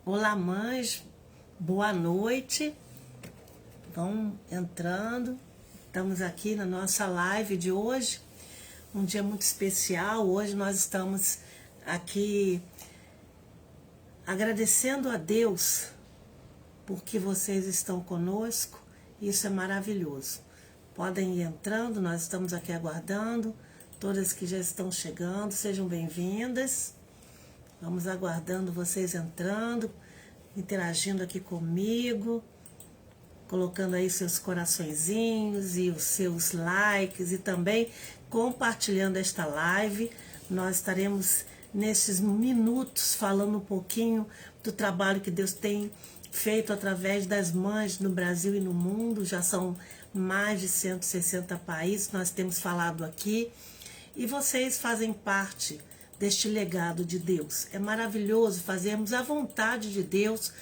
Olá, mães, boa noite. Vão entrando. Estamos aqui na nossa live de hoje, um dia muito especial. Hoje nós estamos aqui agradecendo a Deus porque vocês estão conosco. Isso é maravilhoso. Podem ir entrando, nós estamos aqui aguardando. Todas que já estão chegando, sejam bem-vindas. Vamos aguardando vocês entrando, interagindo aqui comigo, colocando aí seus coraçõezinhos e os seus likes e também compartilhando esta live. Nós estaremos nesses minutos falando um pouquinho do trabalho que Deus tem feito através das mães no Brasil e no mundo. Já são mais de 160 países, nós temos falado aqui, e vocês fazem parte deste legado de Deus. É maravilhoso fazermos a vontade de Deus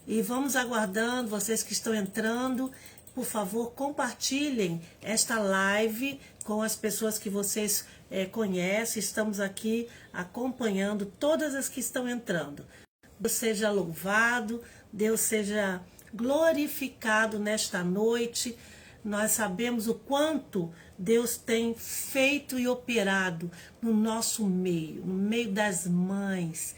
e vamos aguardando vocês que estão entrando. Por favor, compartilhem esta live com as pessoas que vocês conhecem. Estamos aqui acompanhando todas as que estão entrando. Deus seja louvado, Deus seja glorificado nesta noite. Nós sabemos o quanto Deus tem feito e operado no nosso meio, no meio das mães,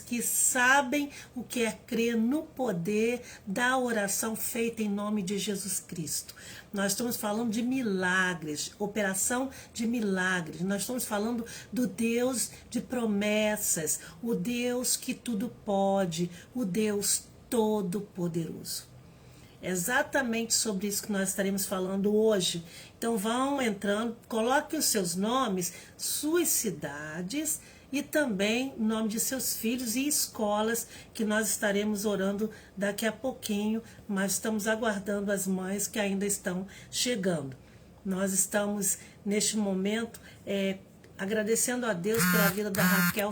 que sabem o que é crer no poder da oração feita em nome de Jesus Cristo. Nós estamos falando de milagres, operação de milagres. Nós estamos falando do Deus de promessas, o Deus que tudo pode, o Deus todo-poderoso. Exatamente sobre isso que nós estaremos falando hoje. Então vão entrando, coloquem os seus nomes, suas cidades e também o nome de seus filhos e escolas, que nós estaremos orando daqui a pouquinho, mas estamos aguardando as mães que ainda estão chegando. Nós estamos neste momento agradecendo a Deus pela vida da Raquel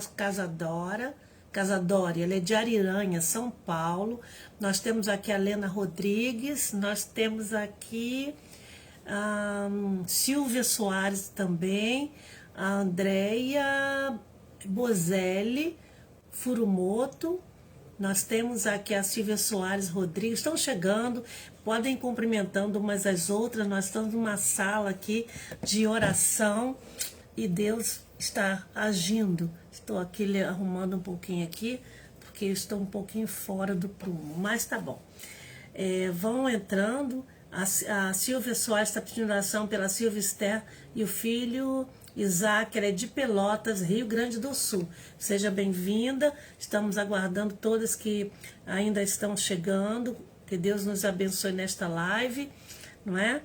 Casadori, ela é de Ariranha, São Paulo. Nós temos aqui a Lena Rodrigues, nós temos aqui Silvia Soares também, a Andréia Bozelli Furumoto, nós temos aqui a Silvia Soares Rodrigues, estão chegando, podem ir cumprimentando umas às outras. Nós estamos numa sala aqui de oração e Deus está agindo. Estou aqui arrumando um pouquinho aqui, porque eu estou um pouquinho fora do prumo, mas tá bom. Vão entrando. A Silvia Soares está pedindo oração pela Silvia Esther e o filho Isaac, ela é de Pelotas, Rio Grande do Sul. Seja bem-vinda. Estamos aguardando todas que ainda estão chegando. Que Deus nos abençoe nesta live, não é?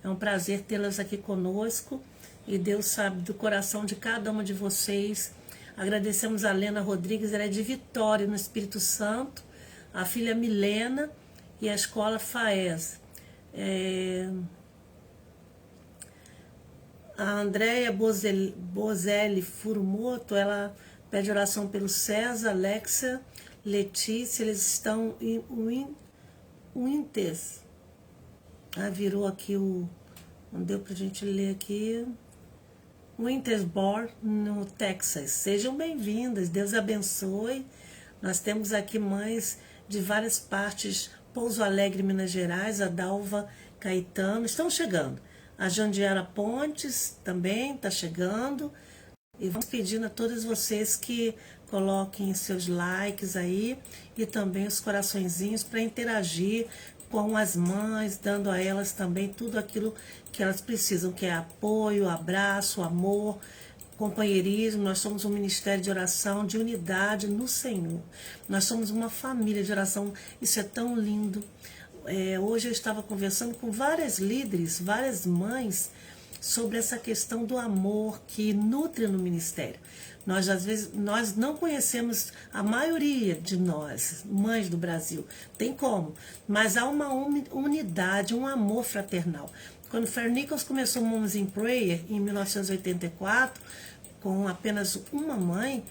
É um prazer tê-las aqui conosco. E Deus sabe do coração de cada uma de vocês. Agradecemos a Lena Rodrigues, ela é de Vitória, no Espírito Santo. A filha Milena e a escola FAES. A Andréia Bozelli Furumoto, ela pede oração pelo César, Alexa, Letícia, eles estão em Winters. Virou aqui não deu pra gente ler aqui. Wintersboro, no Texas. Sejam bem-vindas, Deus abençoe. Nós temos aqui mães de várias partes, Pouso Alegre, Minas Gerais, a Dalva Caetano, estão chegando. A Jandiara Pontes também está chegando. E vamos pedindo a todas vocês que coloquem seus likes aí e também os coraçõezinhos para interagir com as mães, dando a elas também tudo aquilo que elas precisam, que é apoio, abraço, amor, companheirismo. Nós somos um ministério de oração, de unidade no Senhor. Nós somos uma família de oração, isso é tão lindo. Hoje eu estava conversando com várias líderes, várias mães, sobre essa questão do amor que nutre no ministério. Nós, às vezes, nós não conhecemos a maioria de nós, mães do Brasil, tem como, mas há uma unidade, um amor fraternal. Quando Fer Nichols começou Moms in Prayer, em 1984, com apenas uma mãe,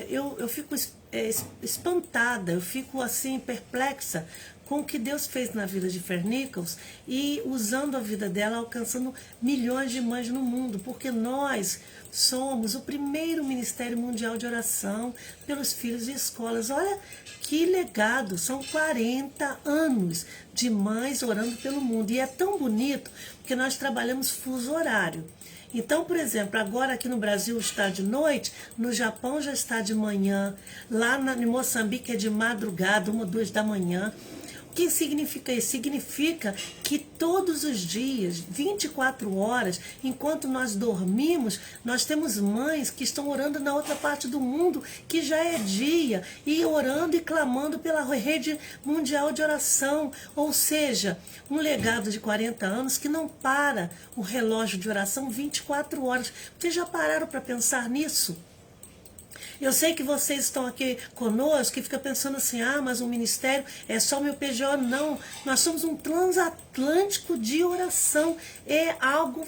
eu fico espantada, eu fico assim perplexa com o que Deus fez na vida de Fer Nichols e usando a vida dela, alcançando milhões de mães no mundo, porque nós somos o primeiro Ministério Mundial de Oração pelos filhos de escolas. Olha que legado, são 40 anos de mães orando pelo mundo, e é tão bonito porque nós trabalhamos fuso horário. Então, por exemplo, agora aqui no Brasil está de noite, no Japão já está de manhã, lá em Moçambique é de madrugada, 1, 2 da manhã. O que significa isso? Significa que todos os dias, 24 horas, enquanto nós dormimos, nós temos mães que estão orando na outra parte do mundo, que já é dia, e orando e clamando pela rede mundial de oração. Ou seja, um legado de 40 anos que não para o relógio de oração 24 horas. Vocês já pararam para pensar nisso? Eu sei que vocês estão aqui conosco e ficam pensando assim, mas o ministério é só meu PJ. Não, nós somos um transatlântico de oração. É algo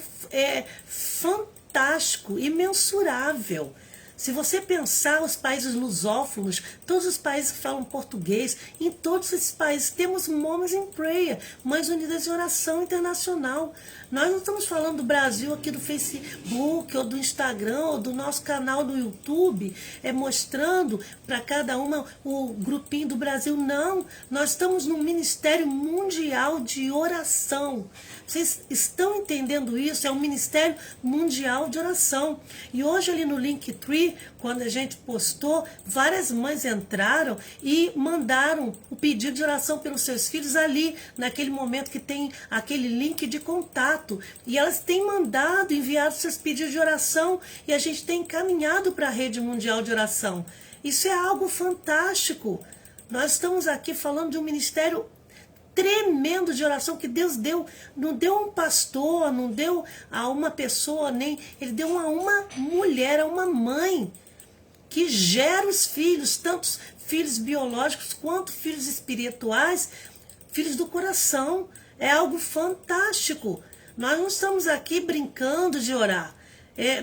fantástico, imensurável. Se você pensar os países lusófonos, todos os países que falam português, em todos esses países temos Moms in Prayer, Mães Unidas em Oração Internacional. Nós não estamos falando do Brasil aqui do Facebook, ou do Instagram, ou do nosso canal do YouTube, mostrando para cada uma o grupinho do Brasil. Não, nós estamos no Ministério Mundial de Oração. Vocês estão entendendo isso? É um Ministério Mundial de Oração. E hoje ali no Linktree, quando a gente postou, várias mães entraram e mandaram o pedido de oração pelos seus filhos ali, naquele momento que tem aquele link de contato. E elas têm mandado, enviado seus pedidos de oração, e a gente tem encaminhado para a Rede Mundial de Oração. Isso é algo fantástico. Nós estamos aqui falando de um ministério tremendo de oração que Deus deu. Não deu a um pastor, não deu a uma pessoa, nem ele deu a uma mulher, a uma mãe que gera os filhos, tanto filhos biológicos quanto filhos espirituais, filhos do coração. É algo fantástico. Nós não estamos aqui brincando de orar.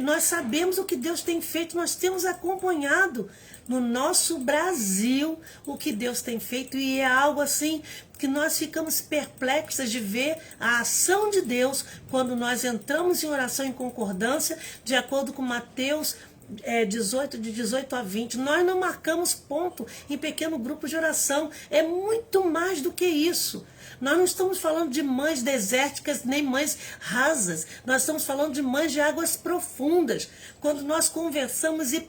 Nós sabemos o que Deus tem feito, nós temos acompanhado no nosso Brasil o que Deus tem feito, e é algo assim que nós ficamos perplexas de ver a ação de Deus quando nós entramos em oração em concordância, de acordo com Mateus 18, de 18 a 20. Nós não marcamos ponto em pequeno grupo de oração, é muito mais do que isso. Nós não estamos falando de mães desérticas nem mães rasas, nós estamos falando de mães de águas profundas. Quando nós conversamos e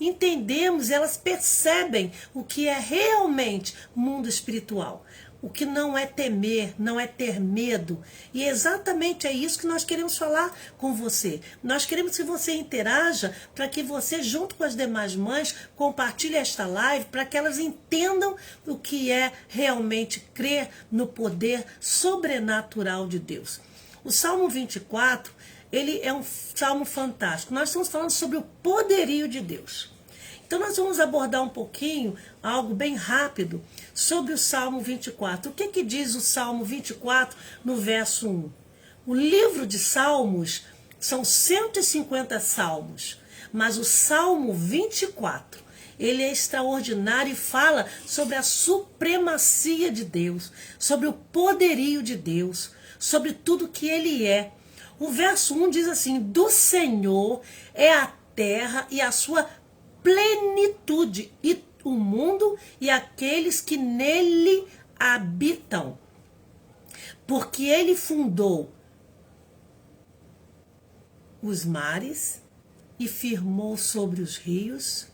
entendemos, elas percebem o que é realmente mundo espiritual. O que não é temer, não é ter medo. E exatamente é isso que nós queremos falar com você. Nós queremos que você interaja para que você, junto com as demais mães, compartilhe esta live para que elas entendam o que é realmente crer no poder sobrenatural de Deus. O Salmo 24, ele é um salmo fantástico. Nós estamos falando sobre o poderio de Deus. Então nós vamos abordar um pouquinho, algo bem rápido, sobre o Salmo 24. O que diz o Salmo 24 no verso 1? O livro de Salmos são 150 salmos, mas o Salmo 24, ele é extraordinário e fala sobre a supremacia de Deus, sobre o poderio de Deus, sobre tudo que ele é. O verso 1 diz assim: do Senhor é a terra e a sua plenitude, e o mundo e aqueles que nele habitam. Porque ele fundou os mares e firmou sobre os rios.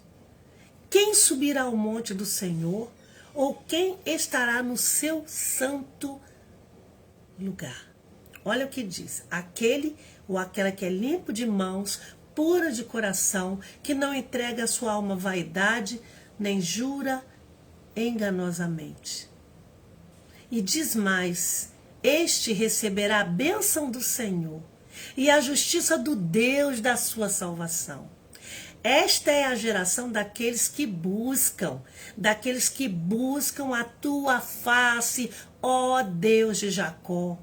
Quem subirá ao monte do Senhor? Ou quem estará no seu santo lugar? Olha o que diz: aquele ou aquela que é limpo de mãos, pura de coração, que não entrega a sua alma à vaidade, nem jura enganosamente. E diz mais: este receberá a bênção do Senhor e a justiça do Deus da sua salvação. Esta é a geração daqueles que buscam a tua face, ó Deus de Jacó.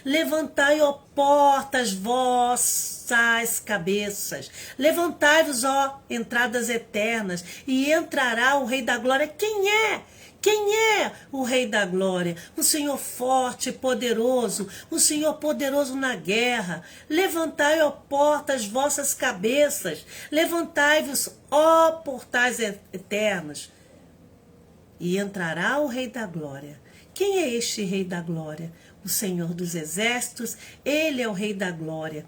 Levantai, ó portas, vossas cabeças. Levantai-vos, ó entradas eternas, e entrará o Rei da Glória. Quem é? Quem é o Rei da Glória? O Senhor forte e poderoso, o Senhor poderoso na guerra. Levantai, ó portas, vossas cabeças. Levantai-vos, ó portais eternos, e entrará o Rei da Glória. Quem é este Rei da Glória? O Senhor dos Exércitos, Ele é o Rei da Glória.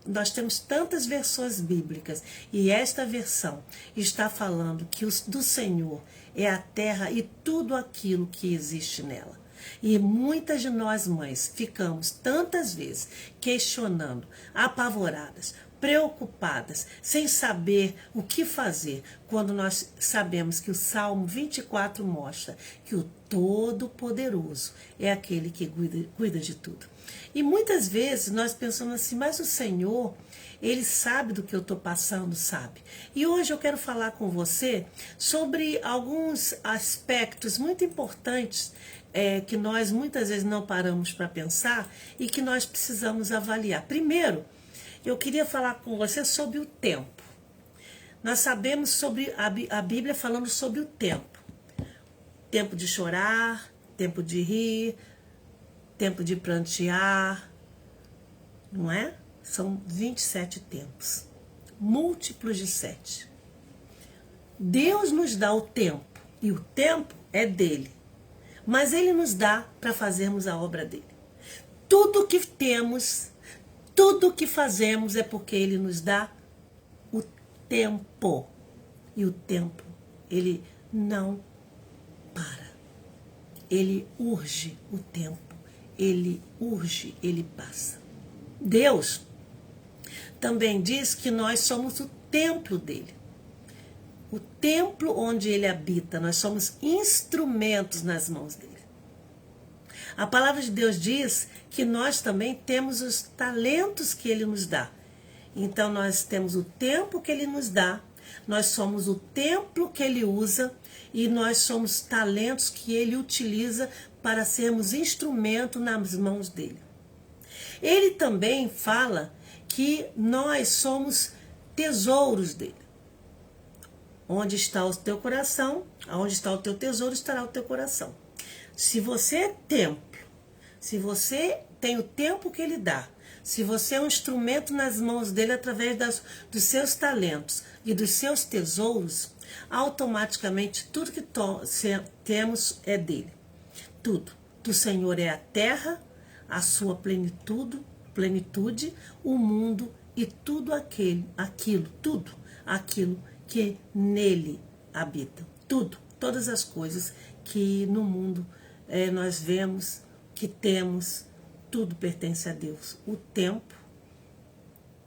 Nós temos tantas versões bíblicas, e esta versão está falando que do Senhor é a terra e tudo aquilo que existe nela. E muitas de nós mães ficamos tantas vezes questionando, apavoradas, preocupadas, sem saber o que fazer, quando nós sabemos que o Salmo 24 mostra que o Todo-Poderoso é aquele que cuida de tudo. E muitas vezes nós pensamos assim, mas o Senhor, Ele sabe do que eu estou passando, sabe? E hoje eu quero falar com você sobre alguns aspectos muito importantes que nós muitas vezes não paramos para pensar e que nós precisamos avaliar. Primeiro, eu queria falar com você sobre o tempo. Nós sabemos sobre a Bíblia falando sobre o tempo. Tempo de chorar, tempo de rir, tempo de prantear, não é? São 27 tempos, múltiplos de 7. Deus nos dá o tempo, e o tempo é dele, mas ele nos dá para fazermos a obra dele. Tudo que temos, tudo que fazemos é porque ele nos dá o tempo. E o tempo, ele não para. Ele urge o tempo. Ele urge, ele passa. Deus também diz que nós somos o templo dele. O templo onde ele habita. Nós somos instrumentos nas mãos dele. A palavra de Deus diz que nós também temos os talentos que ele nos dá. Então nós temos o tempo que ele nos dá, nós somos o templo que ele usa e nós somos talentos que ele utiliza para sermos instrumento nas mãos dele. Ele também fala que nós somos tesouros dele. Onde está o teu coração, aonde está o teu tesouro, estará o teu coração. Se você é templo, se você tem o tempo que ele dá, se você é um instrumento nas mãos dele através dos seus talentos e dos seus tesouros, automaticamente tudo que temos é dele. Tudo. Do Senhor é a terra, a sua plenitude, o mundo e tudo tudo aquilo que nele habita. Tudo, todas as coisas que no mundo nós vemos, que temos, tudo pertence a Deus. O tempo,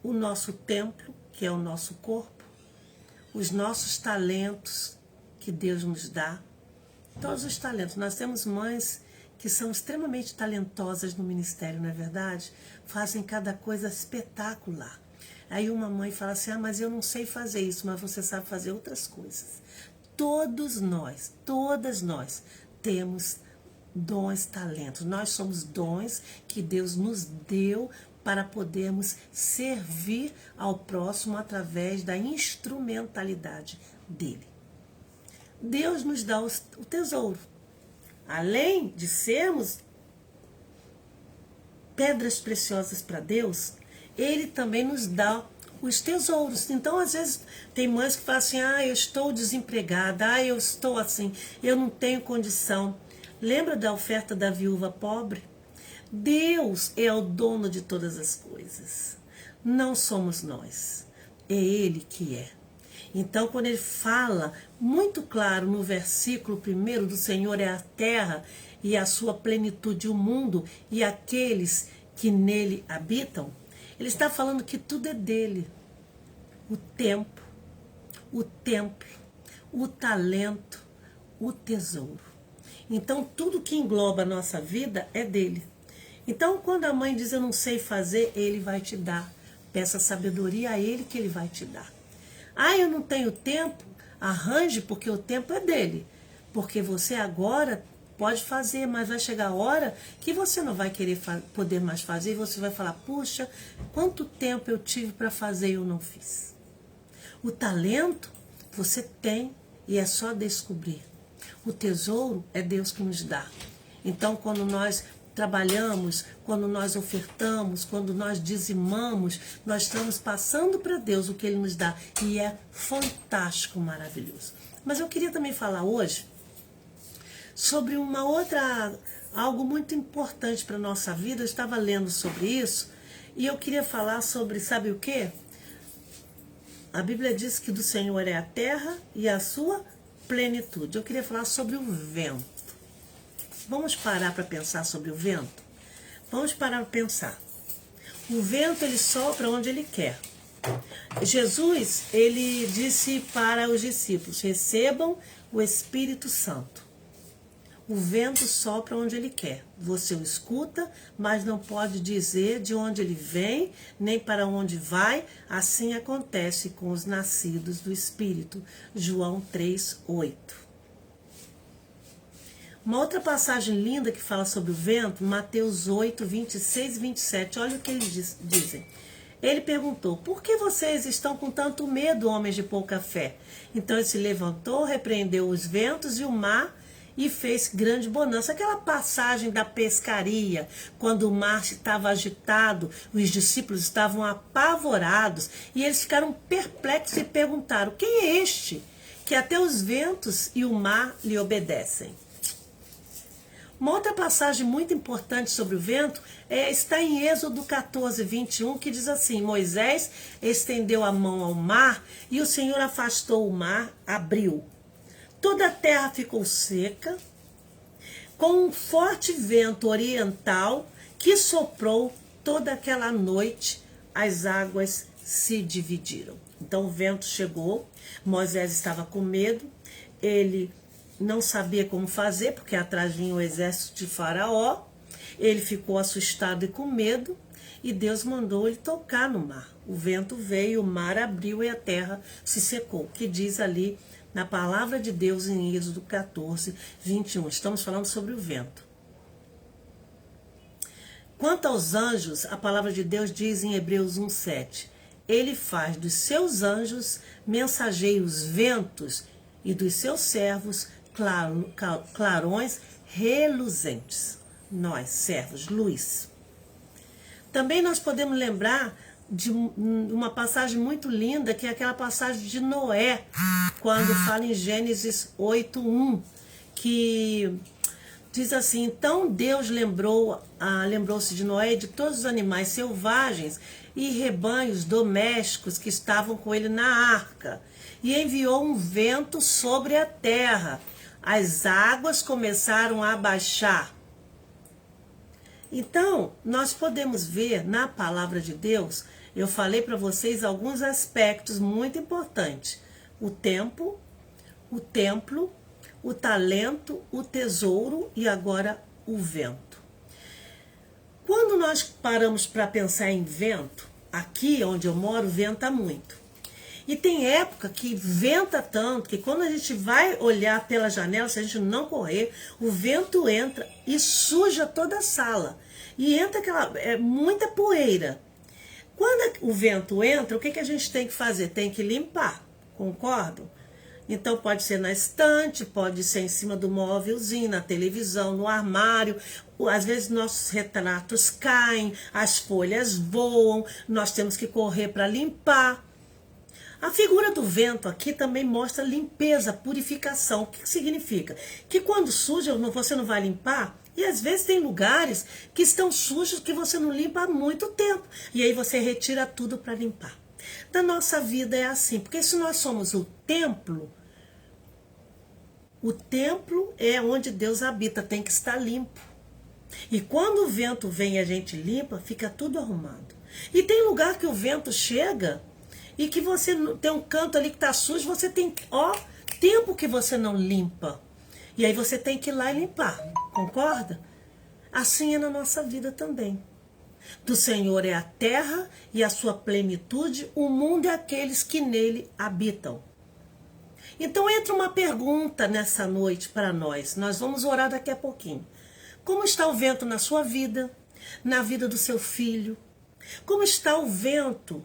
o nosso templo, que é o nosso corpo, os nossos talentos que Deus nos dá, todos os talentos. Nós temos mães que são extremamente talentosas no ministério, não é verdade? Fazem cada coisa espetacular. Aí uma mãe fala assim, mas eu não sei fazer isso, mas você sabe fazer outras coisas. Todas nós temos dons, talentos. Nós somos dons que Deus nos deu para podermos servir ao próximo através da instrumentalidade dele. Deus nos dá o tesouro. Além de sermos pedras preciosas para Deus, ele também nos dá os tesouros. Então, às vezes, tem mães que falam assim, eu estou desempregada, eu estou assim, eu não tenho condição. Lembra da oferta da viúva pobre? Deus é o dono de todas as coisas. Não somos nós. É Ele que é. Então, quando ele fala muito claro no versículo 1, do Senhor é a terra e a sua plenitude, o mundo e aqueles que nele habitam, ele está falando que tudo é dele. O tempo, o templo, o talento, o tesouro. Então, tudo que engloba a nossa vida é dele. Então, quando a mãe diz, eu não sei fazer, ele vai te dar. Peça sabedoria a ele que ele vai te dar. Eu não tenho tempo, arranje, porque o tempo é dele. Porque você agora Pode fazer, mas vai chegar a hora que você não vai querer poder mais fazer e você vai falar, puxa, quanto tempo eu tive para fazer e eu não fiz. O talento você tem e é só descobrir. O tesouro é Deus que nos dá. Então, quando nós trabalhamos, quando nós ofertamos, quando nós dizimamos, nós estamos passando para Deus o que Ele nos dá. E é fantástico, maravilhoso. Mas eu queria também falar hoje sobre algo muito importante para a nossa vida. Eu estava lendo sobre isso e eu queria falar sobre, sabe o quê? A Bíblia diz que do Senhor é a terra e a sua plenitude. Eu queria falar sobre o vento. Vamos parar para pensar sobre o vento? Vamos parar para pensar. O vento, ele sopra onde ele quer. Jesus, ele disse para os discípulos, recebam o Espírito Santo. O vento sopra onde ele quer. Você o escuta, mas não pode dizer de onde ele vem, nem para onde vai. Assim acontece com os nascidos do Espírito. João 3:8. Uma outra passagem linda que fala sobre o vento, Mateus 8, 26 e 27. Olha o que eles dizem. Ele perguntou, por que vocês estão com tanto medo, homens de pouca fé? Então ele se levantou, repreendeu os ventos e o mar e fez grande bonança. Aquela passagem da pescaria, quando o mar estava agitado, os discípulos estavam apavorados e eles ficaram perplexos e perguntaram, quem é este que até os ventos e o mar lhe obedecem? Uma outra passagem muito importante sobre o vento está em Êxodo 14, 21, que diz assim, Moisés estendeu a mão ao mar e o Senhor afastou o mar, abriu. Toda a terra ficou seca, com um forte vento oriental que soprou toda aquela noite, as águas se dividiram. Então o vento chegou, Moisés estava com medo, ele não sabia como fazer, porque atrás vinha o exército de Faraó, ele ficou assustado e com medo, e Deus mandou ele tocar no mar. O vento veio, o mar abriu e a terra se secou, que diz ali na palavra de Deus em Êxodo 14, 21. Estamos falando sobre o vento. Quanto aos anjos, a palavra de Deus diz em Hebreus 1:7, ele faz dos seus anjos mensageiros ventos e dos seus servos clarões reluzentes. Nós, servos, luz. Também nós podemos lembrar de uma passagem muito linda, que é aquela passagem de Noé, quando fala em Gênesis 8:1, que diz assim, então Deus lembrou-se de Noé e de todos os animais selvagens e rebanhos domésticos que estavam com ele na arca, e enviou um vento sobre a terra. As águas começaram a baixar. Então, nós podemos ver na palavra de Deus, eu falei para vocês alguns aspectos muito importantes. O tempo, o templo, o talento, o tesouro e agora o vento. Quando nós paramos para pensar em vento, aqui onde eu moro venta muito. E tem época que venta tanto que quando a gente vai olhar pela janela, se a gente não correr, o vento entra e suja toda a sala. E entra muita poeira. Quando o vento entra, o que a gente tem que fazer? Tem que limpar, concordam? Então pode ser na estante, pode ser em cima do móvelzinho, na televisão, no armário. Às vezes nossos retratos caem, as folhas voam, nós temos que correr para limpar. A figura do vento aqui também mostra limpeza, purificação. O que significa? Que quando suja, você não vai limpar. E às vezes tem lugares que estão sujos que você não limpa há muito tempo. E aí você retira tudo para limpar. Da nossa vida é assim. Porque se nós somos o templo é onde Deus habita, tem que estar limpo. E quando o vento vem e a gente limpa, fica tudo arrumado. E tem lugar que o vento chega e que você tem um canto ali que está sujo, você tem, tempo que você não limpa. E aí você tem que ir lá e limpar, concorda? Assim é na nossa vida também. Do Senhor é a terra e a sua plenitude, o mundo é aqueles que nele habitam. Então entra uma pergunta nessa noite para nós. Nós vamos orar daqui a pouquinho. Como está o vento na sua vida, na vida do seu filho? Como está o vento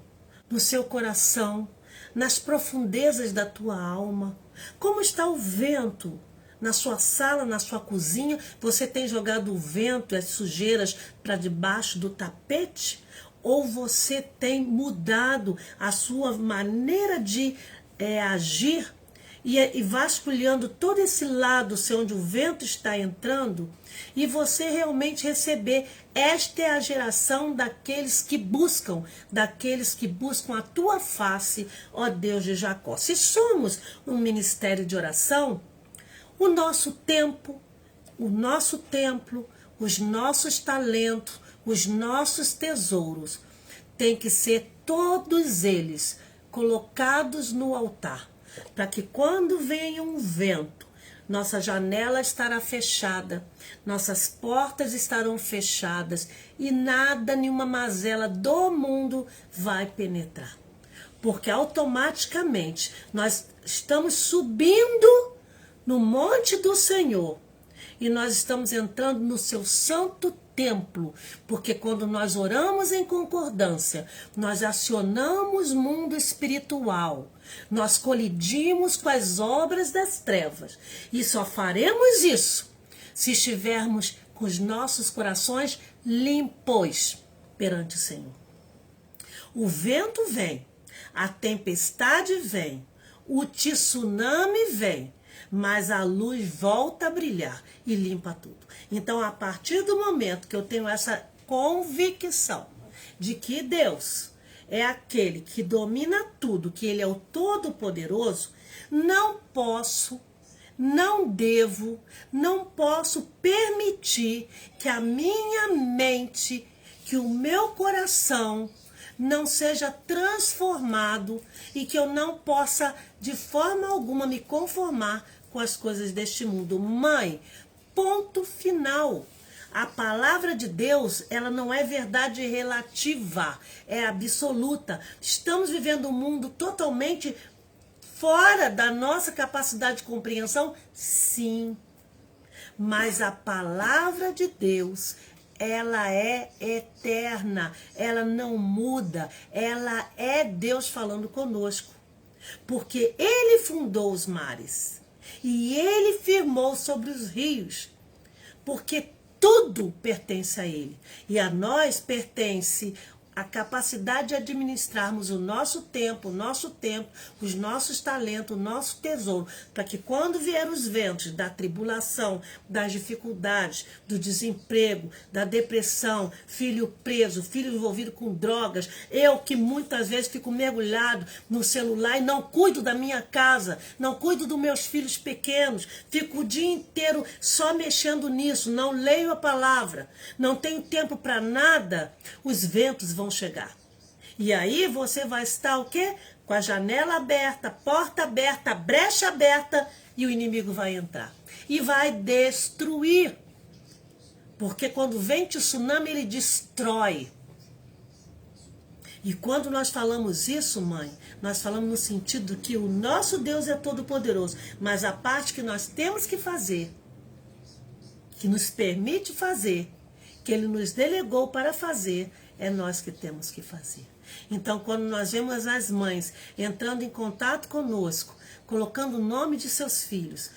no seu coração, nas profundezas da tua alma? Como está o vento na sua sala, na sua cozinha? Você tem jogado o vento, as sujeiras para debaixo do tapete? Ou você tem mudado a sua maneira de agir e vasculhando todo esse lado seu onde o vento está entrando, e você realmente receber? Esta é a geração daqueles que buscam a tua face, ó Deus de Jacó. Se somos um ministério de oração, o nosso tempo, o nosso templo, os nossos talentos, os nossos tesouros, tem que ser todos eles colocados no altar, para que quando venha um vento, nossa janela estará fechada, nossas portas estarão fechadas e nada, nenhuma mazela do mundo vai penetrar. Porque automaticamente nós estamos subindo no monte do Senhor e nós estamos entrando no seu santo templo, porque quando nós oramos em concordância, nós acionamos o mundo espiritual, nós colidimos com as obras das trevas, e só faremos isso se estivermos com os nossos corações limpos perante o Senhor. O vento vem, a tempestade vem, o tsunami vem, mas a luz volta a brilhar e limpa tudo. Então, a partir do momento que eu tenho essa convicção de que Deus é aquele que domina tudo, que Ele é o Todo-Poderoso, não posso, não devo, não posso permitir que a minha mente, que o meu coração não seja transformado e que eu não possa de forma alguma me conformar com as coisas deste mundo. Mãe, ponto final. A palavra de Deus, ela não é verdade relativa, é absoluta. Estamos vivendo um mundo totalmente fora da nossa capacidade de compreensão? Sim. Mas a palavra de Deus, ela é eterna, ela não muda, ela é Deus falando conosco. Porque Ele fundou os mares e Ele firmou sobre os rios, porque tudo pertence a Ele. E a nós pertence a capacidade de administrarmos o nosso tempo, os nossos talentos, o nosso tesouro, para que quando vier os ventos da tribulação, das dificuldades, do desemprego, da depressão, filho preso, filho envolvido com drogas, eu que muitas vezes fico mergulhado no celular e não cuido da minha casa, não cuido dos meus filhos pequenos, fico o dia inteiro só mexendo nisso, não leio a palavra, não tenho tempo para nada, os ventos vão chegar. E aí você vai estar o quê? Com a janela aberta, porta aberta, brecha aberta, e o inimigo vai entrar. E vai destruir. Porque quando vem tsunami, ele destrói. E quando nós falamos isso, mãe, nós falamos no sentido que o nosso Deus é todo-poderoso. Mas a parte que nós temos que fazer, que nos permite fazer, que Ele nos delegou para fazer, é nós que temos que fazer. Então, quando nós vemos as mães entrando em contato conosco, colocando o nome de seus filhos,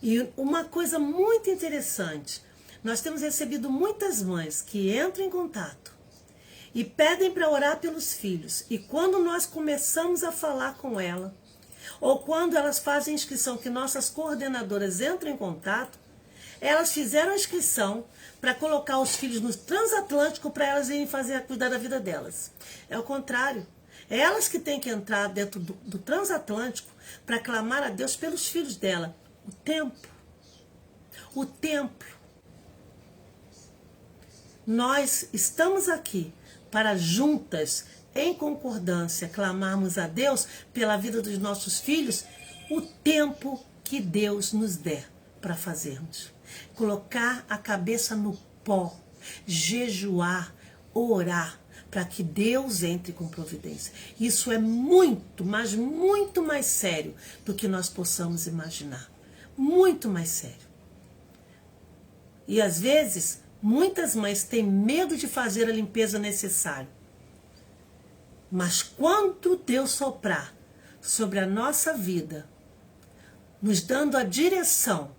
e uma coisa muito interessante, nós temos recebido muitas mães que entram em contato e pedem para orar pelos filhos, e quando nós começamos a falar com ela, ou quando elas fazem inscrição, que nossas coordenadoras entram em contato, elas fizeram a inscrição para colocar os filhos no transatlântico para elas irem cuidar da vida delas. É o contrário. É elas que têm que entrar dentro do transatlântico para clamar a Deus pelos filhos dela. O templo. Nós estamos aqui para juntas, em concordância, clamarmos a Deus pela vida dos nossos filhos, o tempo que Deus nos der para fazermos. Colocar a cabeça no pó, jejuar, orar, para que Deus entre com providência. Isso é muito, mas muito mais sério do que nós possamos imaginar. Muito mais sério. E às vezes, muitas mães têm medo de fazer a limpeza necessária. Mas quando Deus soprar sobre a nossa vida, nos dando a direção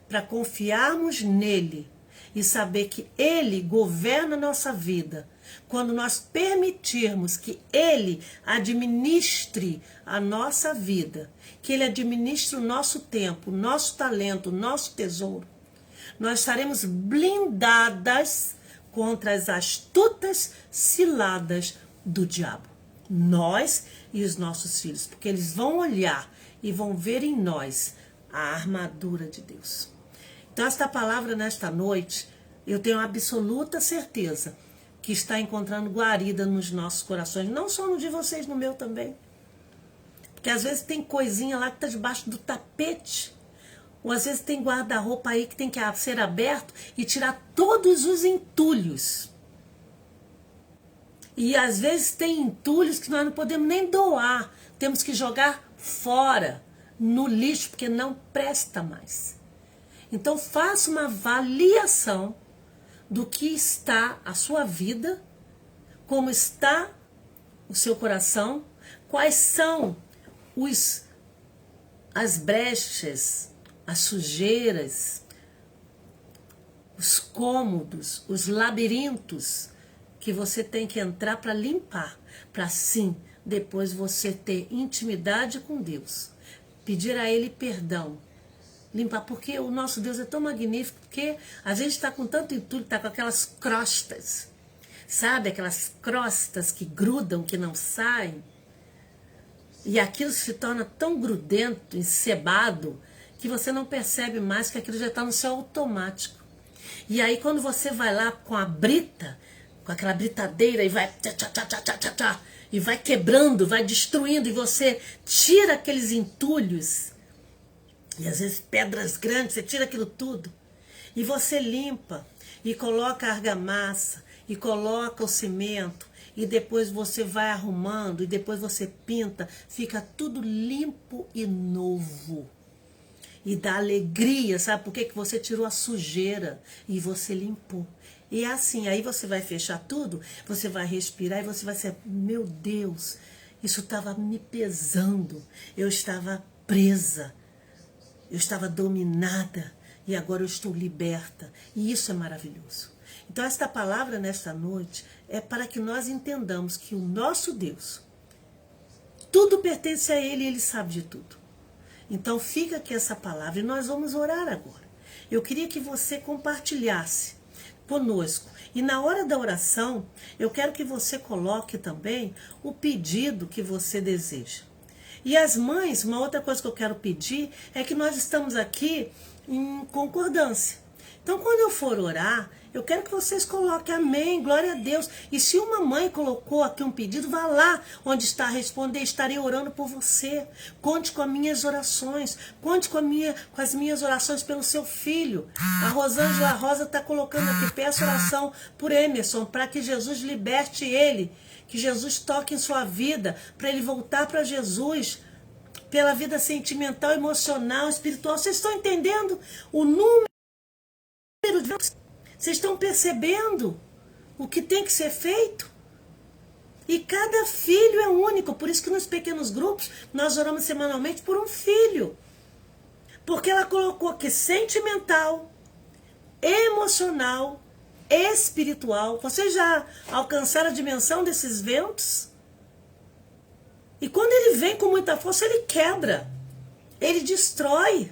para confiarmos nele e saber que ele governa a nossa vida, quando nós permitirmos que ele administre a nossa vida, que ele administre o nosso tempo, o nosso talento, o nosso tesouro, nós estaremos blindadas contra as astutas ciladas do diabo. Nós e os nossos filhos, porque eles vão olhar e vão ver em nós a armadura de Deus. Então esta palavra nesta noite, eu tenho absoluta certeza que está encontrando guarida nos nossos corações, não só no de vocês, no meu também. Porque às vezes tem coisinha lá que está debaixo do tapete, ou às vezes tem guarda-roupa aí que tem que ser aberto e tirar todos os entulhos. E às vezes tem entulhos que nós não podemos nem doar, temos que jogar fora, no lixo, porque não presta mais. Então faça uma avaliação do que está a sua vida, como está o seu coração, quais são as brechas, as sujeiras, os cômodos, os labirintos que você tem que entrar para limpar, para sim, depois você ter intimidade com Deus, pedir a Ele perdão, limpar, porque o nosso Deus é tão magnífico, porque a gente está com tanto entulho, está com aquelas crostas, sabe, aquelas crostas que grudam, que não saem, e aquilo se torna tão grudento, encebado, que você não percebe mais que aquilo já está no seu automático. E aí quando você vai lá com a brita, com aquela britadeira e vai e vai quebrando, vai destruindo, e você tira aqueles entulhos, e às vezes pedras grandes, você tira aquilo tudo, e você limpa, e coloca a argamassa, e coloca o cimento, e depois você vai arrumando, e depois você pinta, fica tudo limpo e novo. E dá alegria, sabe por quê? Que você tirou a sujeira e você limpou. E é assim, aí você vai fechar tudo, você vai respirar e você vai ser, meu Deus, isso estava me pesando, eu estava presa, eu estava dominada e agora eu estou liberta. E isso é maravilhoso. Então esta palavra nesta noite é para que nós entendamos que o nosso Deus, tudo pertence a Ele e Ele sabe de tudo. Então fica aqui essa palavra e nós vamos orar agora. Eu queria que você compartilhasse conosco. E na hora da oração, eu quero que você coloque também o pedido que você deseja. E as mães, uma outra coisa que eu quero pedir é que nós estamos aqui em concordância. Então, quando eu for orar, eu quero que vocês coloquem amém, glória a Deus. E se uma mãe colocou aqui um pedido, vá lá onde está a responder, estarei orando por você. Conte com as minhas orações, conte com as minhas orações pelo seu filho. A Rosângela Rosa está colocando aqui, peço oração por Emerson, para que Jesus liberte ele, que Jesus toque em sua vida, para ele voltar para Jesus, pela vida sentimental, emocional, espiritual. Vocês estão entendendo o número? Vocês estão percebendo o que tem que ser feito? E cada filho é único, por isso que nos pequenos grupos nós oramos semanalmente por um filho. Porque ela colocou aqui sentimental, emocional, espiritual. Vocês já alcançaram a dimensão desses ventos? E quando ele vem com muita força, ele quebra, ele destrói.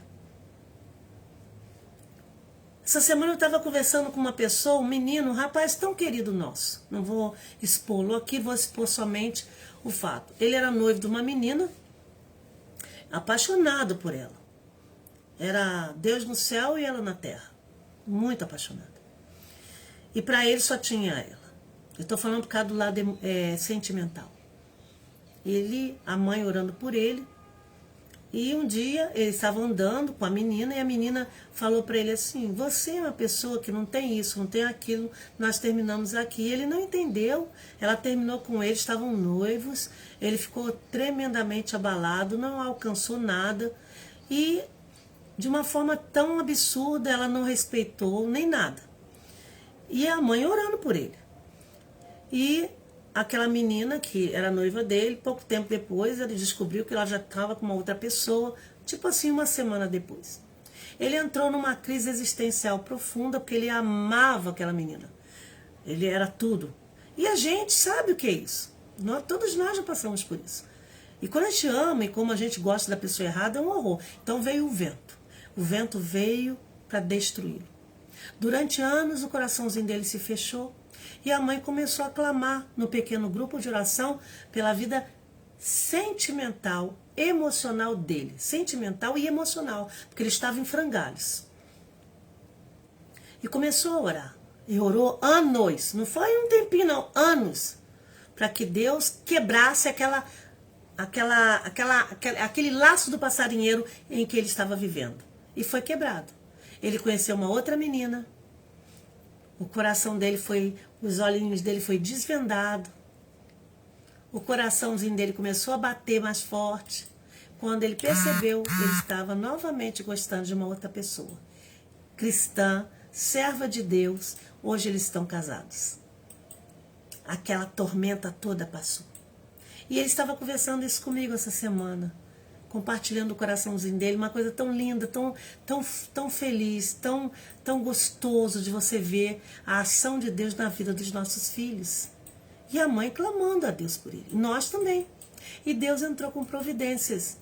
Essa semana eu estava conversando com uma pessoa, um menino, um rapaz tão querido nosso. Não vou expô-lo aqui, vou expor somente o fato. Ele era noivo de uma menina, apaixonado por ela. Era Deus no céu e ela na terra. Muito apaixonado. E para ele só tinha ela. Eu estou falando por causa do lado sentimental. Ele, a mãe orando por ele, E um dia ele estava andando com a menina e a menina falou para ele assim: você é uma pessoa que não tem isso, não tem aquilo, nós terminamos aqui. Ele não entendeu, ela terminou com ele, estavam noivos, ele ficou tremendamente abalado, não alcançou nada e de uma forma tão absurda ela não respeitou nem nada. E a mãe orando por ele. E aquela menina que era noiva dele, pouco tempo depois, ele descobriu que ela já estava com uma outra pessoa, tipo assim, uma semana depois. Ele entrou numa crise existencial profunda, porque ele amava aquela menina. Ele era tudo. E a gente sabe o que é isso. Todos nós já passamos por isso. E quando a gente ama e como a gente gosta da pessoa errada, é um horror. Então veio o vento. O vento veio para destruí-lo. Durante anos, o coraçãozinho dele se fechou. E a mãe começou a clamar no pequeno grupo de oração pela vida sentimental, emocional dele. Sentimental e emocional, porque ele estava em frangalhos. E começou a orar. E orou anos, não foi um tempinho não, anos. Para que Deus quebrasse aquele laço do passarinheiro em que ele estava vivendo. E foi quebrado. Ele conheceu uma outra menina. O coração dele foi, os olhinhos dele foi desvendado. O coraçãozinho dele começou a bater mais forte. Quando ele percebeu, ele estava novamente gostando de uma outra pessoa. Cristã, serva de Deus, hoje eles estão casados. Aquela tormenta toda passou. E ele estava conversando isso comigo essa semana. Compartilhando o coraçãozinho dele, uma coisa tão linda, tão feliz, tão gostoso de você ver a ação de Deus na vida dos nossos filhos. E a mãe clamando a Deus por ele. Nós também. E Deus entrou com providências.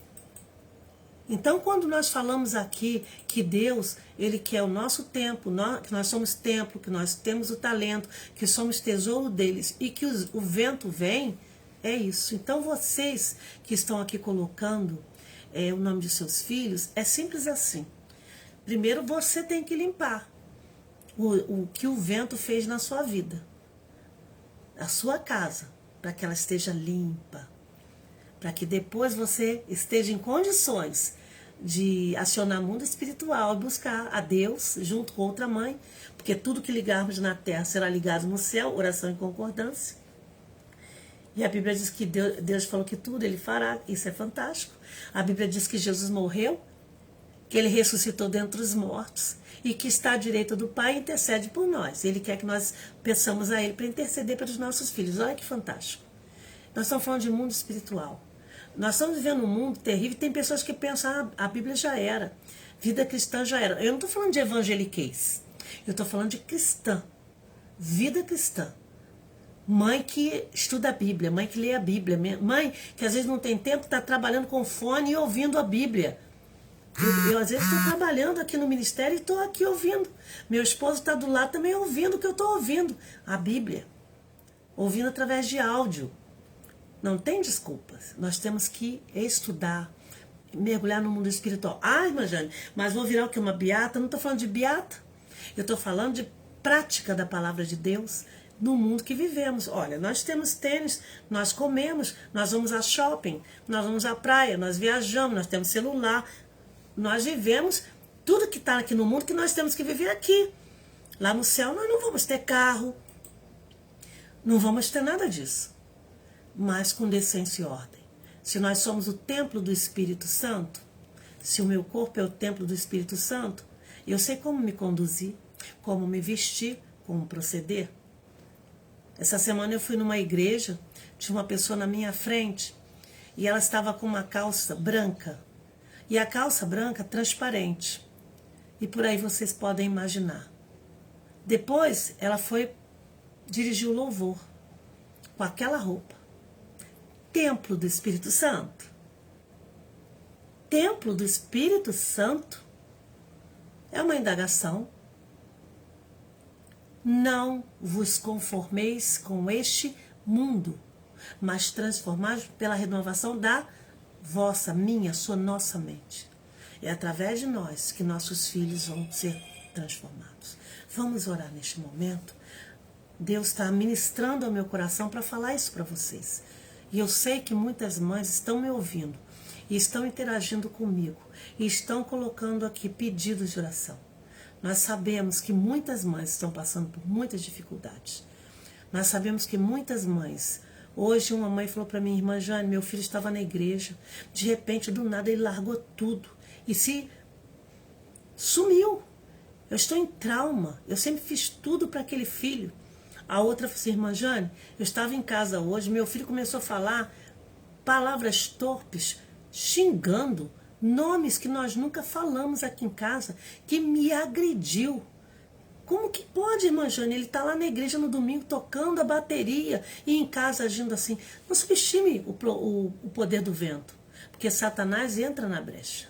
Então, quando nós falamos aqui que Deus, Ele quer o nosso tempo, que nós somos templo, que nós temos o talento, que somos tesouro deles e que o vento vem, é isso. Então, vocês que estão aqui colocando o nome de seus filhos, é simples assim. Primeiro você tem que limpar o que o vento fez na sua vida, a sua casa, para que ela esteja limpa, para que depois você esteja em condições de acionar o mundo espiritual e buscar a Deus junto com outra mãe, porque tudo que ligarmos na terra será ligado no céu, oração em concordância. E a Bíblia diz que Deus falou que tudo Ele fará, isso é fantástico. A Bíblia diz que Jesus morreu, que Ele ressuscitou dentre os mortos e que está à direita do Pai e intercede por nós. Ele quer que nós peçamos a Ele para interceder pelos nossos filhos. Olha que fantástico. Nós estamos falando de mundo espiritual. Nós estamos vivendo um mundo terrível. Tem pessoas que pensam, a Bíblia já era, vida cristã já era. Eu não estou falando de evangeliquez, eu estou falando de cristã, vida cristã. Mãe que estuda a Bíblia, mãe que lê a Bíblia, mãe que às vezes não tem tempo, está trabalhando com fone e ouvindo a Bíblia. Eu às vezes estou trabalhando aqui no ministério e estou aqui ouvindo. Meu esposo está do lado também ouvindo o que eu estou ouvindo, a Bíblia. Ouvindo através de áudio. Não tem desculpas. Nós temos que estudar, mergulhar no mundo espiritual. Ah, irmã Jane, mas vou virar o que? Uma beata? Não estou falando de beata. Eu estou falando de prática da palavra de Deus no mundo que vivemos. Olha, nós temos tênis, nós comemos, nós vamos a shopping, nós vamos à praia, nós viajamos, nós temos celular, nós vivemos tudo que está aqui no mundo que nós temos que viver aqui. Lá no céu nós não vamos ter carro, não vamos ter nada disso, mas com decência e ordem. Se nós somos o templo do Espírito Santo, se o meu corpo é o templo do Espírito Santo, eu sei como me conduzir, como me vestir, como proceder. Essa semana eu fui numa igreja, tinha uma pessoa na minha frente e ela estava com uma calça branca. E a calça branca transparente. E por aí vocês podem imaginar. Depois ela foi dirigir o louvor com aquela roupa. Templo do Espírito Santo. Templo do Espírito Santo é uma indagação. Não vos conformeis com este mundo, mas transformai-vos pela renovação da vossa, minha, sua, nossa mente. É através de nós que nossos filhos vão ser transformados. Vamos orar neste momento. Deus está ministrando ao meu coração para falar isso para vocês. E eu sei que muitas mães estão me ouvindo e estão interagindo comigo e estão colocando aqui pedidos de oração. Nós sabemos que muitas mães estão passando por muitas dificuldades. Nós sabemos que muitas mães... Hoje uma mãe falou para mim, irmã Jane, meu filho estava na igreja, de repente, do nada, ele largou tudo e se sumiu. Eu estou em trauma, eu sempre fiz tudo para aquele filho. A outra falou assim, irmã Jane, eu estava em casa hoje, meu filho começou a falar palavras torpes, xingando nomes que nós nunca falamos aqui em casa, que me agrediu. Como que pode, irmã Jane? Ele está lá na igreja no domingo tocando a bateria e em casa agindo assim. Não subestime o poder do vento, porque Satanás entra na brecha.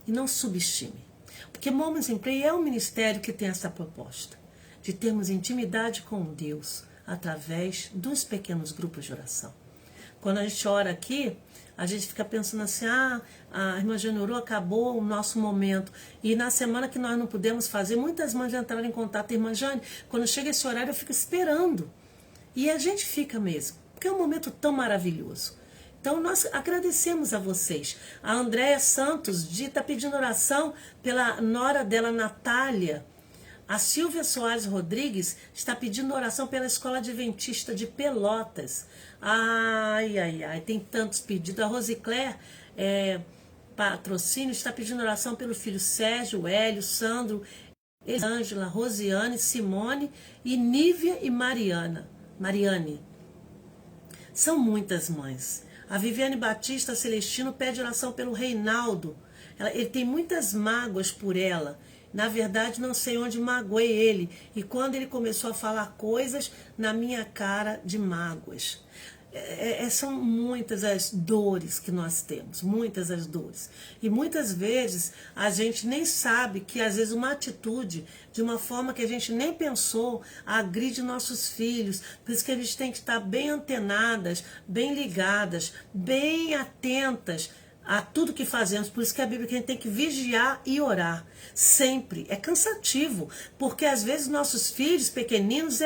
E não subestime. Porque Moments in Prayer é um ministério que tem essa proposta de termos intimidade com Deus através dos pequenos grupos de oração. Quando a gente ora aqui, a gente fica pensando assim, a irmã Jane orou, acabou o nosso momento. E na semana que nós não pudemos fazer, muitas mães entraram em contato. Irmã Jane, quando chega esse horário eu fico esperando. E a gente fica mesmo, porque é um momento tão maravilhoso. Então nós agradecemos a vocês. A Andréia Santos está pedindo oração pela nora dela, Natália. A Silvia Soares Rodrigues está pedindo oração pela Escola Adventista de Pelotas. Ai, ai, ai, tem tantos pedidos. A Rosicler Patrocínio está pedindo oração pelo filho Sérgio, Hélio, Sandro, Elisângela, Rosiane, Simone e Nívia e Mariane. São muitas mães. A Viviane Batista Celestino pede oração pelo Reinaldo. Ele tem muitas mágoas por ela. Na verdade, não sei onde magoei ele. E quando ele começou a falar coisas na minha cara de mágoas. São muitas as dores que nós temos. Muitas as dores. E muitas vezes a gente nem sabe que às vezes uma atitude, de uma forma que a gente nem pensou, agride nossos filhos. Por isso que a gente tem que estar bem antenadas, bem ligadas, bem atentas a tudo que fazemos. Por isso que a Bíblia que a gente tem que vigiar e orar. Sempre. É cansativo. Porque às vezes nossos filhos pequeninos,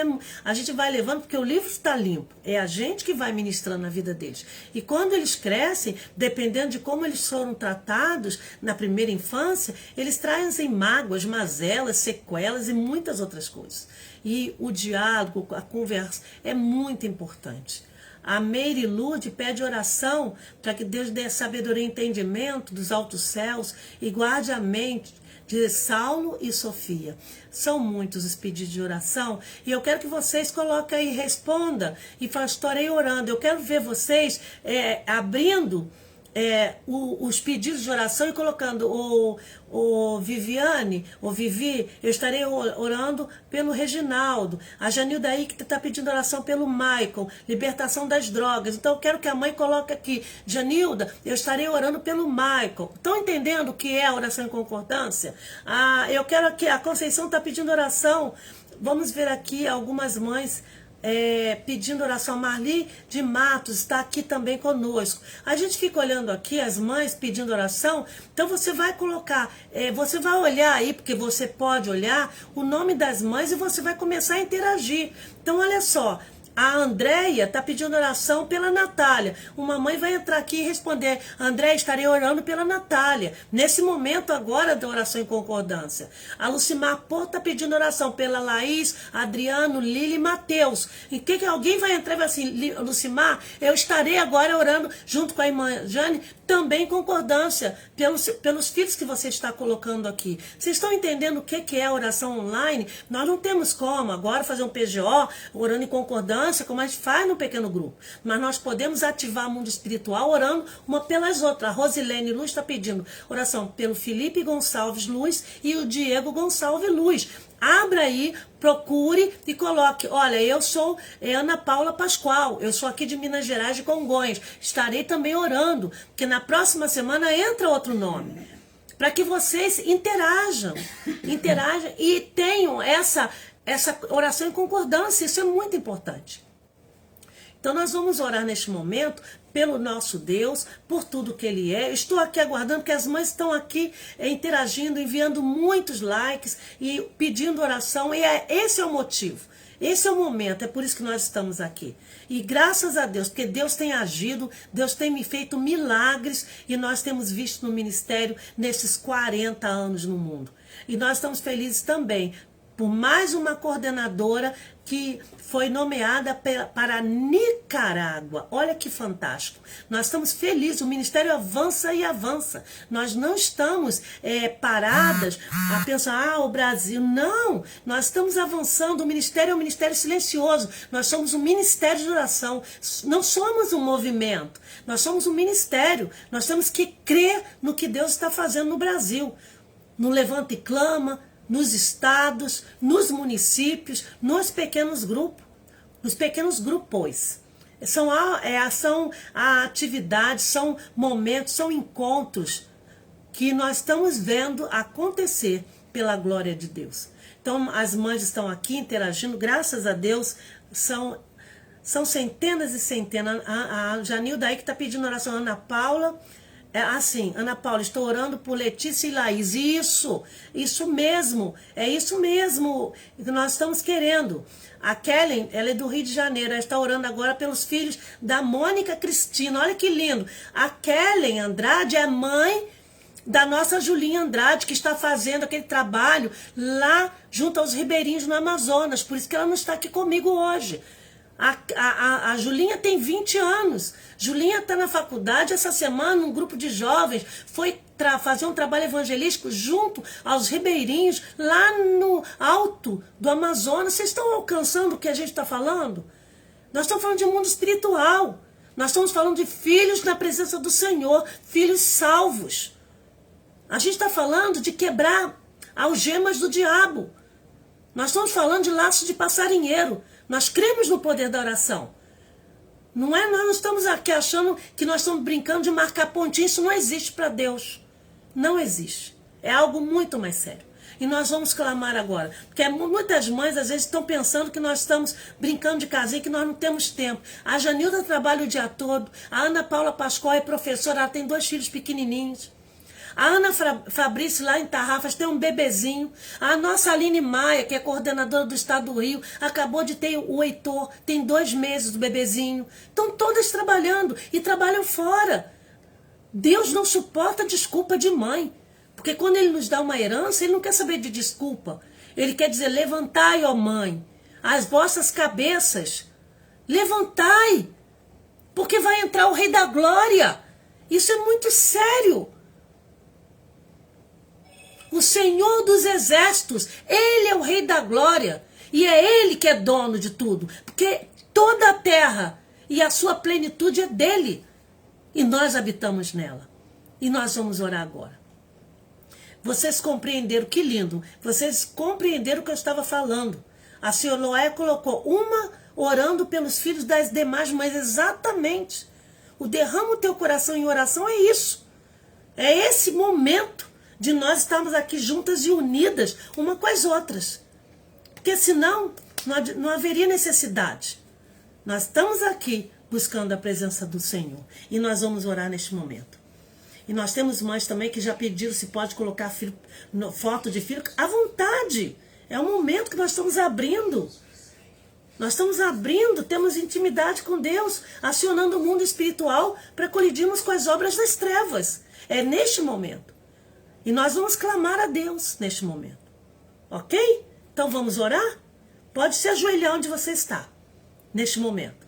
a gente vai levando, porque o livro está limpo. É a gente que vai ministrando na vida deles. E quando eles crescem, dependendo de como eles foram tratados na primeira infância, eles trazem mágoas, mazelas, sequelas e muitas outras coisas. E o diálogo, a conversa é muito importante. A Meire Lourdes pede oração para que Deus dê sabedoria e entendimento dos altos céus e guarde a mente de Saulo e Sofia. São muitos os pedidos de oração e eu quero que vocês coloquem aí, responda e falem, estarei orando. Eu quero ver vocês abrindo os pedidos de oração e colocando o Viviane, o Vivi, eu estarei orando pelo Reginaldo, a Janilda aí que está pedindo oração pelo Michael, libertação das drogas. Então eu quero que a mãe coloque aqui, Janilda, eu estarei orando pelo Michael. Estão entendendo o que é a oração em concordância? Eu quero aqui, a Conceição está pedindo oração. Vamos ver aqui algumas mães pedindo oração. Marli de Matos está aqui também conosco. A gente fica olhando aqui as mães pedindo oração, então você vai colocar, você vai olhar aí, porque você pode olhar o nome das mães e você vai começar a interagir. Então olha só, a Andréia está pedindo oração pela Natália. Uma mãe vai entrar aqui e responder, Andréia, estarei orando pela Natália. Nesse momento agora da oração em concordância. A Lucimar Pô está pedindo oração pela Laís, Adriano, Lili e Mateus. E que alguém vai entrar e vai assim, Lucimar, eu estarei agora orando junto com a irmã Jane, também em concordância, pelos filhos que você está colocando aqui. Vocês estão entendendo o que é a oração online? Nós não temos como agora fazer um PGO, orando em concordância, como a gente faz no pequeno grupo. Mas nós podemos ativar o mundo espiritual orando uma pelas outras. A Rosilene Luz está pedindo oração pelo Felipe Gonçalves Luz e o Diego Gonçalves Luz. Abra aí, procure e coloque, olha, eu sou Ana Paula Pascoal, eu sou aqui de Minas Gerais, de Congonhas, estarei também orando, porque na próxima semana entra outro nome, para que vocês interajam e tenham essa oração em concordância, isso é muito importante. Então nós vamos orar neste momento pelo nosso Deus, por tudo que Ele é. Eu estou aqui aguardando, porque as mães estão aqui interagindo, enviando muitos likes e pedindo oração, e esse é o motivo. Esse é o momento, é por isso que nós estamos aqui. E graças a Deus, porque Deus tem agido, Deus tem me feito milagres e nós temos visto no ministério nesses 40 anos no mundo. E nós estamos felizes também por mais uma coordenadora que foi nomeada para a Nicarágua. Olha que fantástico. Nós estamos felizes, o ministério avança e avança. Nós não estamos paradas a pensar, o Brasil. Não, nós estamos avançando. O ministério é um ministério silencioso. Nós somos um ministério de oração. Não somos um movimento. Nós somos um ministério. Nós temos que crer no que Deus está fazendo no Brasil. No Levanta e Clama, nos estados, nos municípios, nos pequenos grupos, nos pequenos grupos. São atividades, são momentos, são encontros que nós estamos vendo acontecer pela glória de Deus. Então, as mães estão aqui interagindo, graças a Deus, são centenas e centenas. A Janilda aí que está pedindo oração, Ana Paula. Assim, Ana Paula, estou orando por Letícia e Laís. Isso mesmo, é isso mesmo que nós estamos querendo. A Kellen, ela é do Rio de Janeiro, ela está orando agora pelos filhos da Mônica Cristina. Olha que lindo. A Kellen Andrade é mãe da nossa Julinha Andrade, que está fazendo aquele trabalho lá junto aos ribeirinhos no Amazonas. Por isso que ela não está aqui comigo hoje. A Julinha tem 20 anos. Julinha está na faculdade essa semana, um grupo de jovens foi fazer um trabalho evangelístico junto aos ribeirinhos, lá no alto do Amazonas. Vocês estão alcançando o que a gente está falando? Nós estamos falando de mundo espiritual. Nós estamos falando de filhos na presença do Senhor, filhos salvos. A gente está falando de quebrar algemas do diabo. Nós estamos falando de laço de passarinheiro. Nós cremos no poder da oração. Nós não estamos aqui achando que nós estamos brincando de marcar pontinho. Isso não existe para Deus. Não existe. É algo muito mais sério. E nós vamos clamar agora. Porque muitas mães às vezes estão pensando que nós estamos brincando de casinha, que nós não temos tempo. A Janilda trabalha o dia todo. A Ana Paula Pascoal é professora, ela tem 2 filhos pequenininhos. A Ana Fabrício lá em Tarrafas tem um bebezinho. A nossa Aline Maia, que é coordenadora do Estado do Rio, acabou de ter o Heitor, tem 2 meses do bebezinho. Estão todas trabalhando e trabalham fora. Deus não suporta desculpa de mãe. Porque quando Ele nos dá uma herança, Ele não quer saber de desculpa. Ele quer dizer, levantai, ó mãe, as vossas cabeças. Levantai, porque vai entrar o Rei da Glória. Isso é muito sério. O Senhor dos Exércitos, Ele é o Rei da Glória. E é Ele que é dono de tudo. Porque toda a terra e a sua plenitude é dEle. E nós habitamos nela. E nós vamos orar agora. Vocês compreenderam, que lindo. Vocês compreenderam o que eu estava falando. A senhora Loé colocou uma orando pelos filhos das demais mães. Exatamente. O derrama o teu coração em oração é isso. É esse momento de nós estarmos aqui juntas e unidas uma com as outras. Porque senão não haveria necessidade. Nós estamos aqui buscando a presença do Senhor. E nós vamos orar neste momento. E nós temos mães também que já pediram se pode colocar foto de filho. À vontade. É um momento que nós estamos abrindo. Nós estamos abrindo, temos intimidade com Deus, acionando o mundo espiritual para colidirmos com as obras das trevas. É neste momento. E nós vamos clamar a Deus neste momento. Ok? Então vamos orar? Pode se ajoelhar onde você está, neste momento.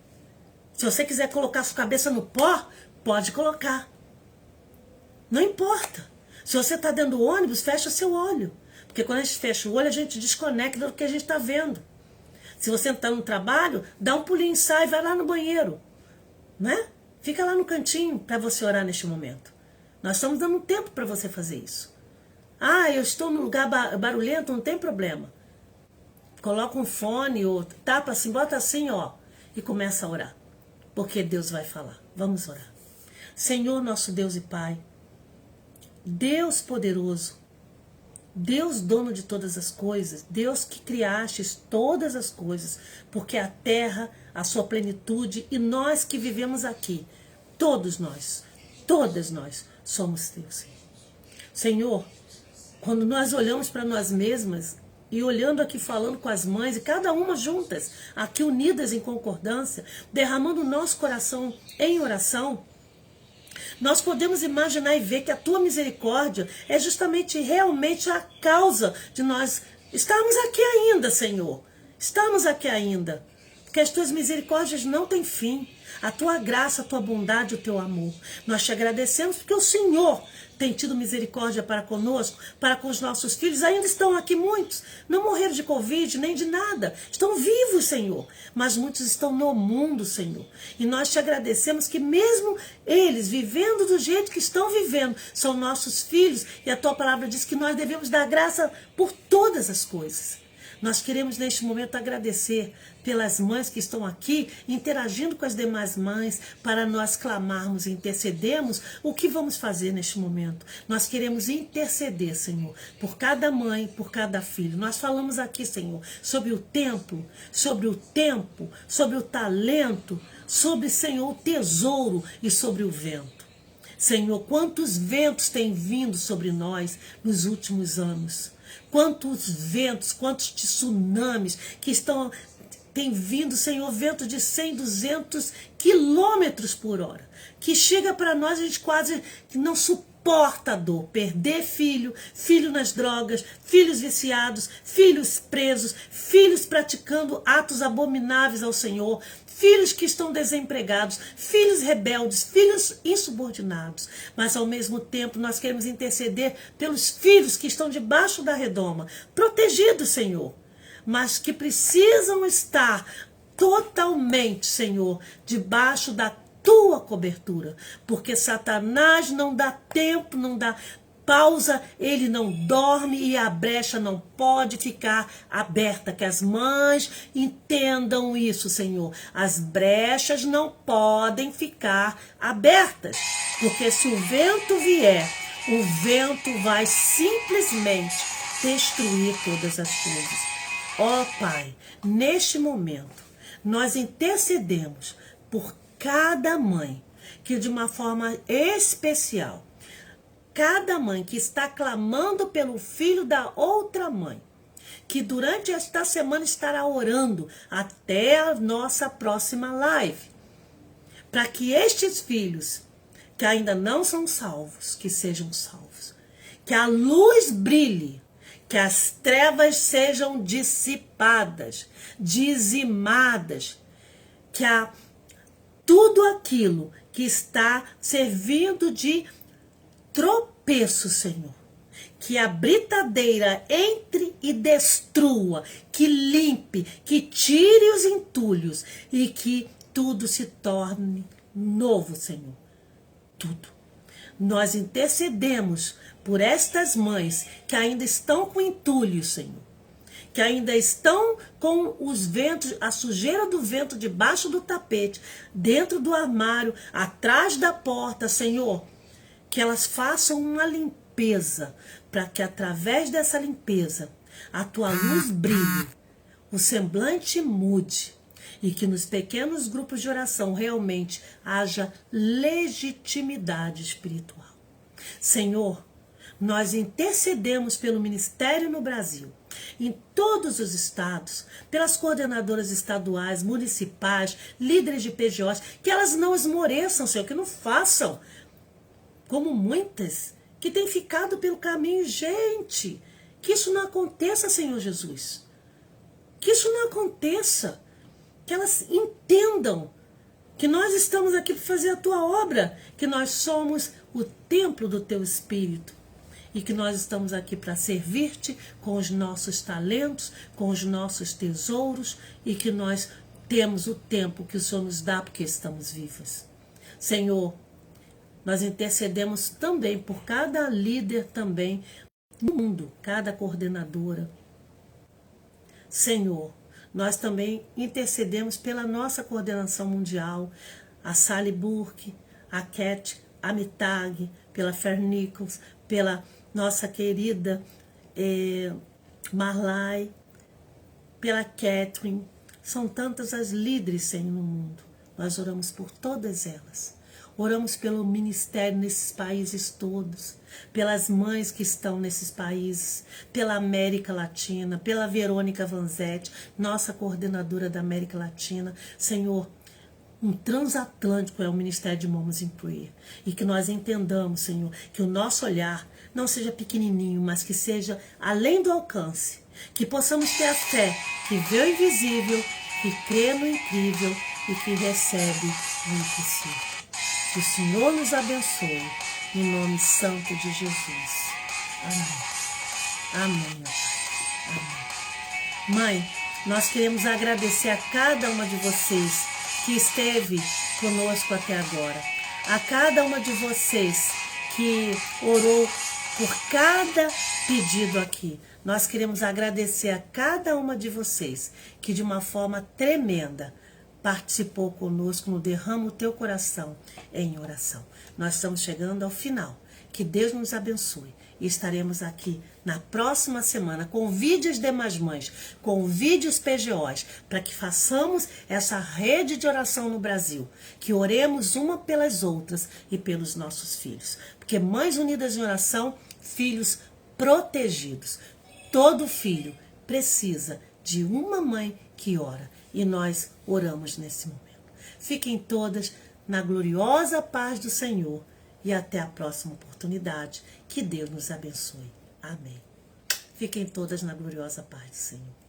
Se você quiser colocar sua cabeça no pó, pode colocar. Não importa. Se você está dentro do ônibus, fecha seu olho. Porque quando a gente fecha o olho, a gente desconecta do que a gente está vendo. Se você está no trabalho, dá um pulinho, sai, vai lá no banheiro. Né? Fica lá no cantinho para você orar neste momento. Nós estamos dando tempo para você fazer isso. Ah, eu estou num lugar barulhento, não tem problema. Coloca um fone ou tapa assim, bota assim, ó, e começa a orar. Porque Deus vai falar. Vamos orar. Senhor, nosso Deus e Pai, Deus poderoso, Deus dono de todas as coisas, Deus que criastes todas as coisas, porque a terra, a sua plenitude e nós que vivemos aqui, todos nós, todas nós, somos teus. Senhor, quando nós olhamos para nós mesmas e olhando aqui, falando com as mães, e cada uma juntas, aqui unidas em concordância, derramando o nosso coração em oração, nós podemos imaginar e ver que a tua misericórdia é justamente, realmente a causa de nós estarmos aqui ainda, Senhor. Estamos aqui ainda. Porque as tuas misericórdias não têm fim. A tua graça, a tua bondade, o teu amor. Nós te agradecemos porque o Senhor tem tido misericórdia para conosco, para com os nossos filhos. Ainda estão aqui muitos. Não morreram de Covid, nem de nada. Estão vivos, Senhor. Mas muitos estão no mundo, Senhor. E nós te agradecemos que mesmo eles, vivendo do jeito que estão vivendo, são nossos filhos. E a tua palavra diz que nós devemos dar graça por todas as coisas. Nós queremos neste momento agradecer pelas mães que estão aqui, interagindo com as demais mães, para nós clamarmos e intercedermos. O que vamos fazer neste momento? Nós queremos interceder, Senhor, por cada mãe, por cada filho. Nós falamos aqui, Senhor, sobre o templo, sobre o tempo, sobre o talento, sobre, Senhor, o tesouro e sobre o vento. Senhor, quantos ventos têm vindo sobre nós nos últimos anos? Quantos ventos, quantos tsunamis que têm vindo, Senhor, vento de 100, 200 quilômetros por hora, que chega para nós, a gente quase não suporta a dor, perder filho, filho nas drogas, filhos viciados, filhos presos, filhos praticando atos abomináveis ao Senhor, filhos que estão desempregados, filhos rebeldes, filhos insubordinados. Mas ao mesmo tempo nós queremos interceder pelos filhos que estão debaixo da redoma, protegidos, Senhor, mas que precisam estar totalmente, Senhor, debaixo da tua cobertura, porque Satanás não dá tempo, não dá pausa, ele não dorme e a brecha não pode ficar aberta. Que as mães entendam isso, Senhor. As brechas não podem ficar abertas, porque se o vento vier, o vento vai simplesmente destruir todas as coisas. Ó Pai, neste momento, nós intercedemos por cada mãe, que de uma forma especial, cada mãe que está clamando pelo filho da outra mãe, que durante esta semana estará orando até a nossa próxima live, para que estes filhos, que ainda não são salvos, que sejam salvos, que a luz brilhe, que as trevas sejam dissipadas, dizimadas, que tudo aquilo que está servindo de tropeço, Senhor, que a britadeira entre e destrua, que limpe, que tire os entulhos e que tudo se torne novo, Senhor. Tudo. Nós intercedemos por estas mães que ainda estão com entulhos, Senhor, que ainda estão com os ventos, a sujeira do vento debaixo do tapete, dentro do armário, atrás da porta, Senhor, que elas façam uma limpeza, para que através dessa limpeza a tua luz brilhe, o semblante mude e que nos pequenos grupos de oração realmente haja legitimidade espiritual. Senhor, nós intercedemos pelo ministério no Brasil, em todos os estados, pelas coordenadoras estaduais, municipais, líderes de PGOs, que elas não esmoreçam, Senhor, que não façam como muitas que têm ficado pelo caminho. Gente, que isso não aconteça, Senhor Jesus. Que isso não aconteça. Que elas entendam que nós estamos aqui para fazer a tua obra, que nós somos o templo do teu Espírito e que nós estamos aqui para servir-te com os nossos talentos, com os nossos tesouros e que nós temos o tempo que o Senhor nos dá porque estamos vivas. Senhor, nós intercedemos também por cada líder também no mundo, cada coordenadora. Senhor, nós também intercedemos pela nossa coordenação mundial, a Sally Burke, a Cat Amitag, pela Fer Nichols, pela nossa querida Marlai, pela Catherine. São tantas as líderes, Senhor, no mundo. Nós oramos por todas elas. Oramos pelo ministério nesses países todos, pelas mães que estão nesses países, pela América Latina, pela Verônica Vanzetti, nossa coordenadora da América Latina. Senhor, um transatlântico é o Ministério de Moments in Prayer. E que nós entendamos, Senhor, que o nosso olhar não seja pequenininho, mas que seja além do alcance. Que possamos ter a fé que vê o invisível, que crê no incrível e que recebe o impossível. Que o Senhor nos abençoe, no nome santo de Jesus. Amém. Amém, ó Pai. Amém. Mãe, nós queremos agradecer a cada uma de vocês que esteve conosco até agora. A cada uma de vocês que orou por cada pedido aqui. Nós queremos agradecer a cada uma de vocês que de uma forma tremenda participou conosco no Derrama o Teu Coração em Oração. Nós estamos chegando ao final. Que Deus nos abençoe. E estaremos aqui na próxima semana. Convide as demais mães, convide os PGOs, para que façamos essa rede de oração no Brasil. Que oremos uma pelas outras e pelos nossos filhos. Porque mães unidas em oração, filhos protegidos. Todo filho precisa de uma mãe que ora. E nós oramos nesse momento. Fiquem todas na gloriosa paz do Senhor. E até a próxima oportunidade. Que Deus nos abençoe. Amém. Fiquem todas na gloriosa paz do Senhor.